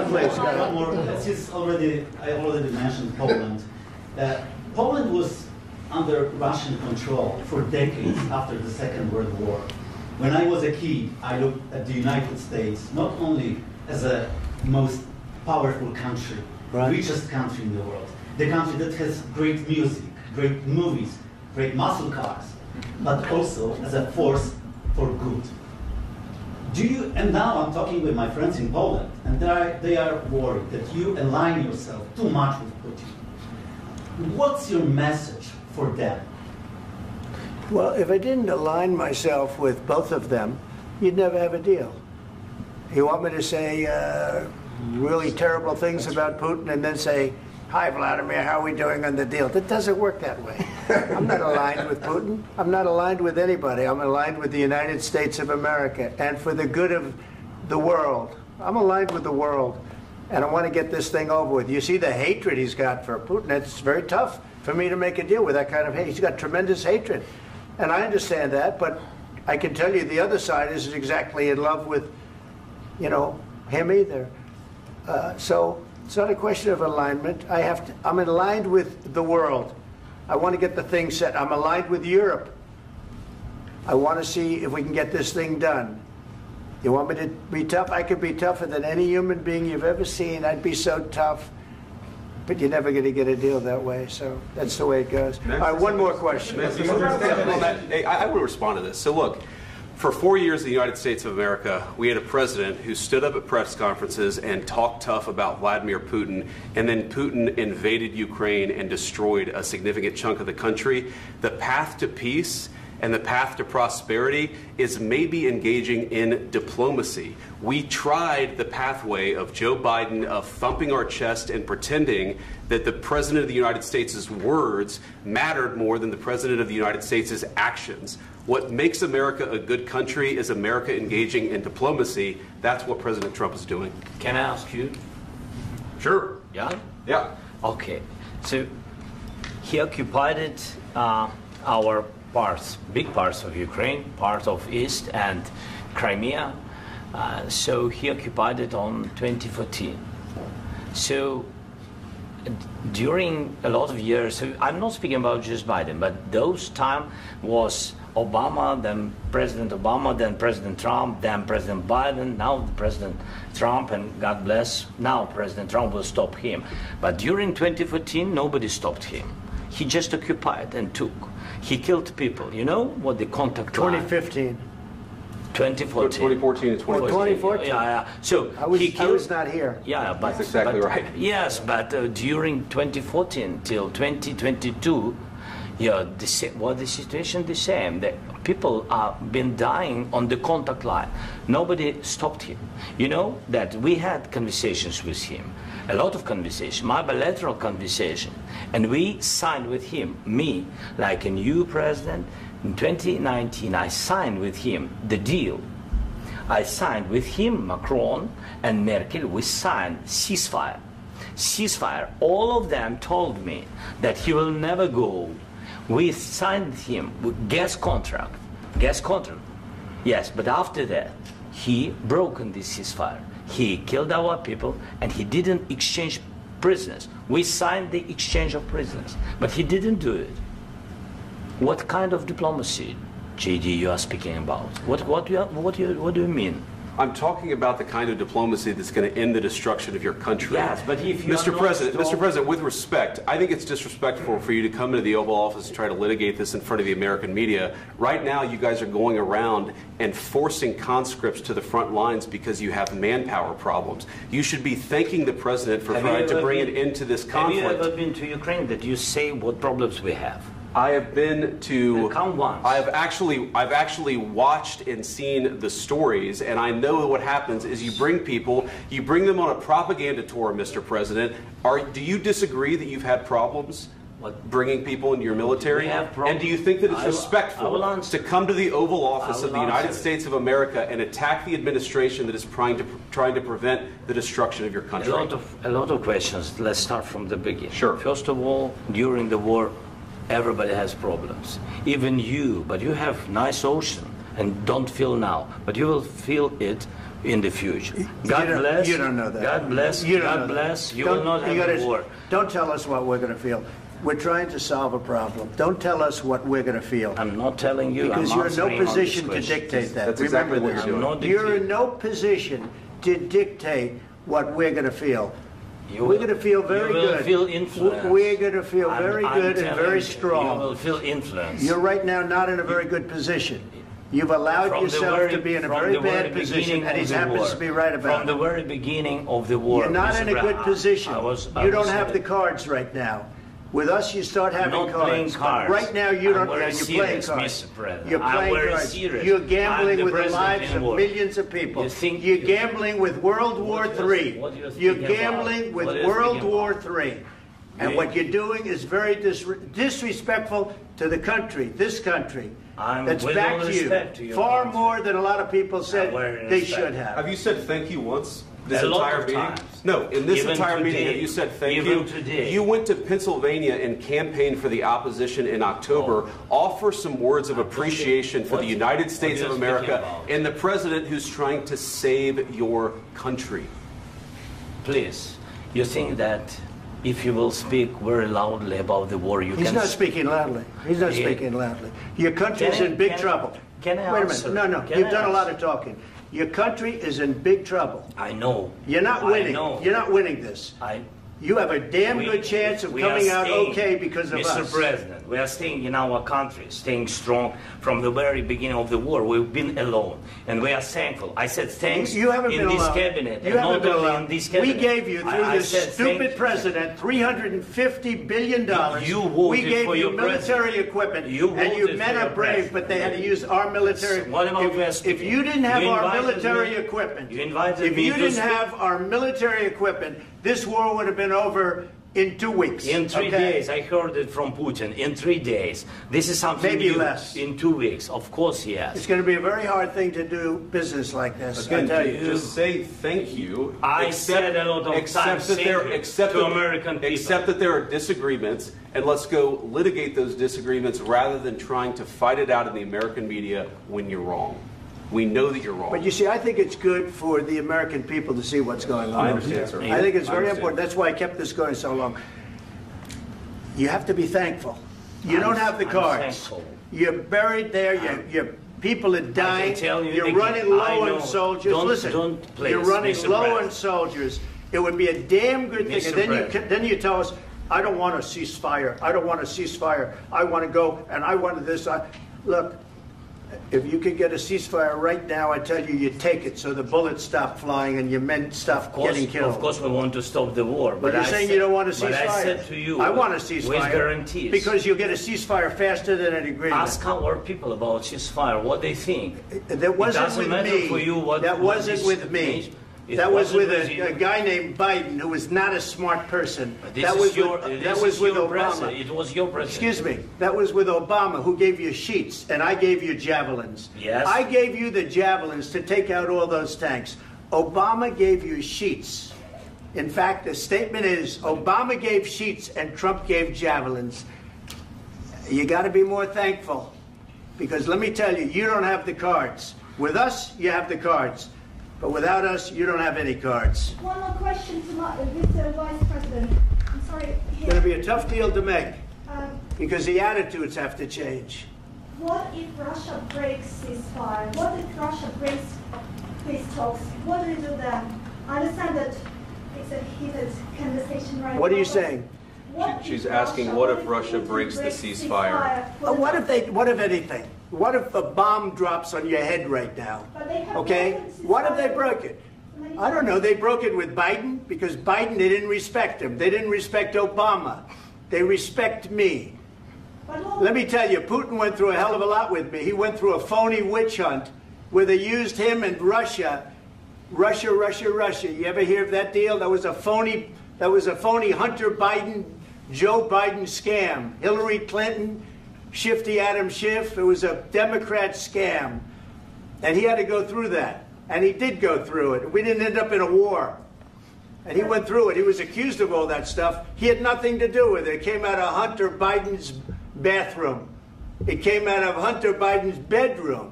please, one more. Since I already mentioned Poland. Poland was under Russian control for decades after the Second World War. When I was a kid, I looked at the United States not only as a most powerful country, richest country in the world, the country that has great music, great movies, great muscle cars, but also as a force for good. And now I'm talking with my friends in Poland, and they are worried that you align yourself too much with Putin. What's your message for them? Well, if I didn't align myself with both of them, you'd never have a deal. You want me to say really terrible things about Putin and then say, "Hi, Vladimir, how are we doing on the deal?" That doesn't work that way. I'm not aligned with Putin. I'm not aligned with anybody. I'm aligned with the United States of America and for the good of the world. I'm aligned with the world, and I want to get this thing over with. You see the hatred he's got for Putin. It's very tough for me to make a deal with that kind of hate. He's got tremendous hatred, and I understand that, but I can tell you the other side isn't exactly in love with, him either. So it's not a question of alignment. I'm aligned with the world. I want to get the thing set. I'm aligned with Europe. I want to see if we can get this thing done. You want me to be tough? I could be tougher than any human being you've ever seen. I'd be so tough. But you're never going to get a deal that way. So that's the way it goes. All right, one more question. I will respond to this. So look, for 4 years in the United States of America, we had a president who stood up at press conferences and talked tough about Vladimir Putin, and then Putin invaded Ukraine and destroyed a significant chunk of the country. The path to peace and the path to prosperity is maybe engaging in diplomacy. We tried the pathway of Joe Biden of thumping our chest and pretending that the President of the United States' words mattered more than the President of the United States' actions. What makes America a good country is America engaging in diplomacy. That's what President Trump is doing. Can I ask you? Sure. Yeah? Yeah. Okay. So he occupied our parts, big parts of Ukraine, part of East and Crimea. So he occupied it on 2014. So during a lot of years, so I'm not speaking about just Biden, but those time was Obama, then President Obama, then President Trump, then President Biden, now President Trump, and God bless, now President Trump will stop him. But during 2014, nobody stopped him. He just occupied and took. He killed people. You know what the contact 2015. 2014. 2014 and 2014. 2014. Yeah. So I was not here. Yeah, but that's exactly right. Yes, but during 2014 till 2022, the situation the same. The people have been dying on the contact line. Nobody stopped him. You know that we had conversations with him, a lot of conversation, my bilateral conversation, and we signed with him, me, like a new president. In 2019, I signed with him the deal. I signed with him, Macron and Merkel, we signed ceasefire. Ceasefire. All of them told me that he will never go. We signed him with gas contract. Gas contract. Yes, but after that, he broken this ceasefire. He killed our people and he didn't exchange prisoners. We signed the exchange of prisoners, but he didn't do it. What kind of diplomacy, JD, you are speaking about? What do you mean? I'm talking about the kind of diplomacy that's going to end the destruction of your country. Yes, but if you Mr. President, with respect, I think it's disrespectful for you to come into the Oval Office and try to litigate this in front of the American media. Right now, you guys are going around and forcing conscripts to the front lines because you have manpower problems. You should be thanking the President for trying to bring an end to this conflict. Have you ever been to Ukraine that you say what problems we have? I have been to. Count once. I've actually watched and seen the stories, and I know what happens is you bring them on a propaganda tour, Mr. President. Do you disagree that you've had problems bringing people into your military? We have problems. And do you think that it's respectful to come to the Oval Office of the United States of America and attack the administration that is trying to prevent the destruction of your country? A lot of questions. Let's start from the beginning. Sure. First of all, during the war, everybody has problems, even you, but you have nice ocean and don't feel now, but you will feel it in the future. God bless. You don't know that. God bless. God bless. You will not have a war. Don't tell us what we're going to feel. We're trying to solve a problem. Don't tell us what we're going to feel. I'm not telling you. Because you're in no position to dictate that. That's exactly what you're doing. You're in no position to dictate what we're going to feel. We're going to feel very good. You will feel influence. We're going to feel very good and very strong. You will feel influence. You're right now not in a very good position. You've allowed yourself to be in a very bad position, and he happens to be right about it. From the very beginning of the war. You're not in a good position. You don't have the cards right now. With us, you start having cards. Right now, you don't. You're playing cards. You're playing cards. You're gambling with the lives of millions of people. You're gambling with World War III. You're gambling with World War III. And what you're doing is very disrespectful to the country, this country. That's back to you. Far more than a lot of people said they should have. Have you said thank you once? This entire meeting? No, in this entire meeting, have you said thank you? You went to Pennsylvania and campaigned for the opposition in October. Offer some words of appreciation for the United States of America and the president who's trying to save your country. Please, you think that if you will speak very loudly about the war, you can... He's not speaking loudly. He's not speaking loudly. Your country's in big trouble. Can I Wait a answer? minute. No. You've done a lot of talking. Your country is in big trouble. I know. You're not winning. You're not winning this. You have a damn good chance of coming out okay because of us. Mr. President, we are staying in our country, staying strong from the very beginning of the war. We've been alone, and we are thankful. I said thanks you haven't in been this alone. cabinet. You haven't been alone. In this cabinet. We gave you, through this stupid president, $350 billion. We gave you military equipment, and your men are brave, but they had to use our military. If you didn't have our military equipment, this war would have been over in 2 weeks. In 3 days. I heard it from Putin. In 3 days. This is something maybe less. In 2 weeks. Of course, yes. It's going to be a very hard thing to do business like this. Again, I tell you. Just say thank you. I said a lot of times to American people. Accept that there are disagreements, and let's go litigate those disagreements rather than trying to fight it out in the American media when you're wrong. We know that you're wrong. But you see, I think it's good for the American people to see what's going on. I understand, sir. I think it's very important. That's why I kept this going so long. You have to be thankful. You don't have the cards. You're buried there. Your people are dying. You're running low on soldiers. Listen, you're running low on soldiers. It would be a damn good thing. And then you tell us, I don't want a ceasefire. I don't want a ceasefire. I want to go, and I want this. Look. If you could get a ceasefire right now, I tell you, you take it so the bullets stop flying and your men stop getting killed. Of course, we want to stop the war. But you're saying you don't want a ceasefire. But I said to you, I want a ceasefire. With guarantees. Because you'll get a ceasefire faster than an agreement. Ask our people about ceasefire, what they think. That wasn't with me. That wasn't with me. That was with a guy named Biden, who was not a smart person. That was with Obama. It was your president. Excuse me. That was with Obama, who gave you sheets, and I gave you javelins. Yes. I gave you the javelins to take out all those tanks. Obama gave you sheets. In fact, the statement is, Obama gave sheets and Trump gave javelins. You got to be more thankful. Because let me tell you, you don't have the cards. With us, you have the cards. But without us, you don't have any cards. One more question to Mr. Vice President. I'm sorry. It's going to be a tough deal to make because the attitudes have to change. What if Russia breaks ceasefire? What if Russia breaks peace talks? What do you do then? I understand that it's a heated conversation right now. What are you saying? She's asking, what if Russia breaks the ceasefire? What if anything? What if a bomb drops on your head right now? Okay? What if they broke it? I don't know. They broke it with Biden because Biden, they didn't respect him. They didn't respect Obama. They respect me. Let me tell you, Putin went through a hell of a lot with me. He went through a phony witch hunt where they used him and Russia. Russia. You ever hear of that deal? That was a phony Hunter Biden, Joe Biden scam. Hillary Clinton, Shifty Adam Schiff. It was a Democrat scam. And he had to go through that. And he did go through it. We didn't end up in a war. And he went through it. He was accused of all that stuff. He had nothing to do with it. It came out of Hunter Biden's bathroom. It came out of Hunter Biden's bedroom.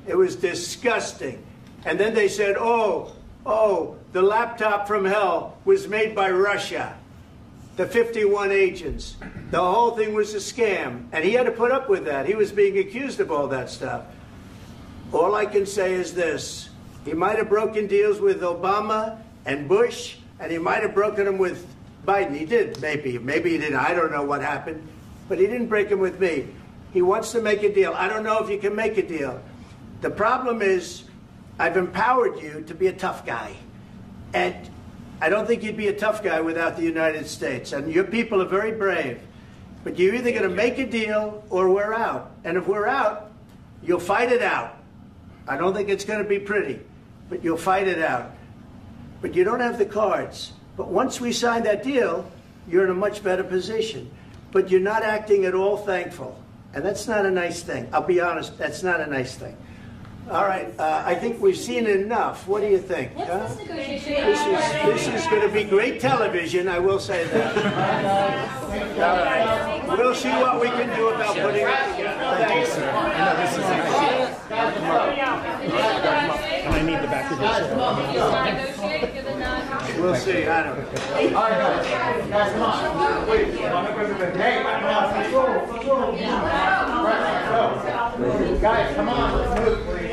It was disgusting. And then they said, oh, the laptop from hell was made by Russia. The 51 agents. The whole thing was a scam. And he had to put up with that. He was being accused of all that stuff. All I can say is this. He might have broken deals with Obama and Bush, and he might have broken them with Biden. He did, maybe. Maybe he didn't. I don't know what happened. But he didn't break them with me. He wants to make a deal. I don't know if you can make a deal. The problem is, I've empowered you to be a tough guy. And I don't think you'd be a tough guy without the United States. And your people are very brave. But you're either going to make a deal or we're out. And if we're out, you'll fight it out. I don't think it's going to be pretty, but you'll fight it out. But you don't have the cards. But once we sign that deal, you're in a much better position. But you're not acting at all thankful. And that's not a nice thing. I'll be honest, that's not a nice thing. All right, I think we've seen enough. What do you think? What's this negotiation? This is going to be great television, I will say that. All right. We'll see what we can do about putting it together. Thanks. And I need the back of this. We'll see. I don't know. All right, guys, come on. Wait. Hey, guys, come on. Let's move, please.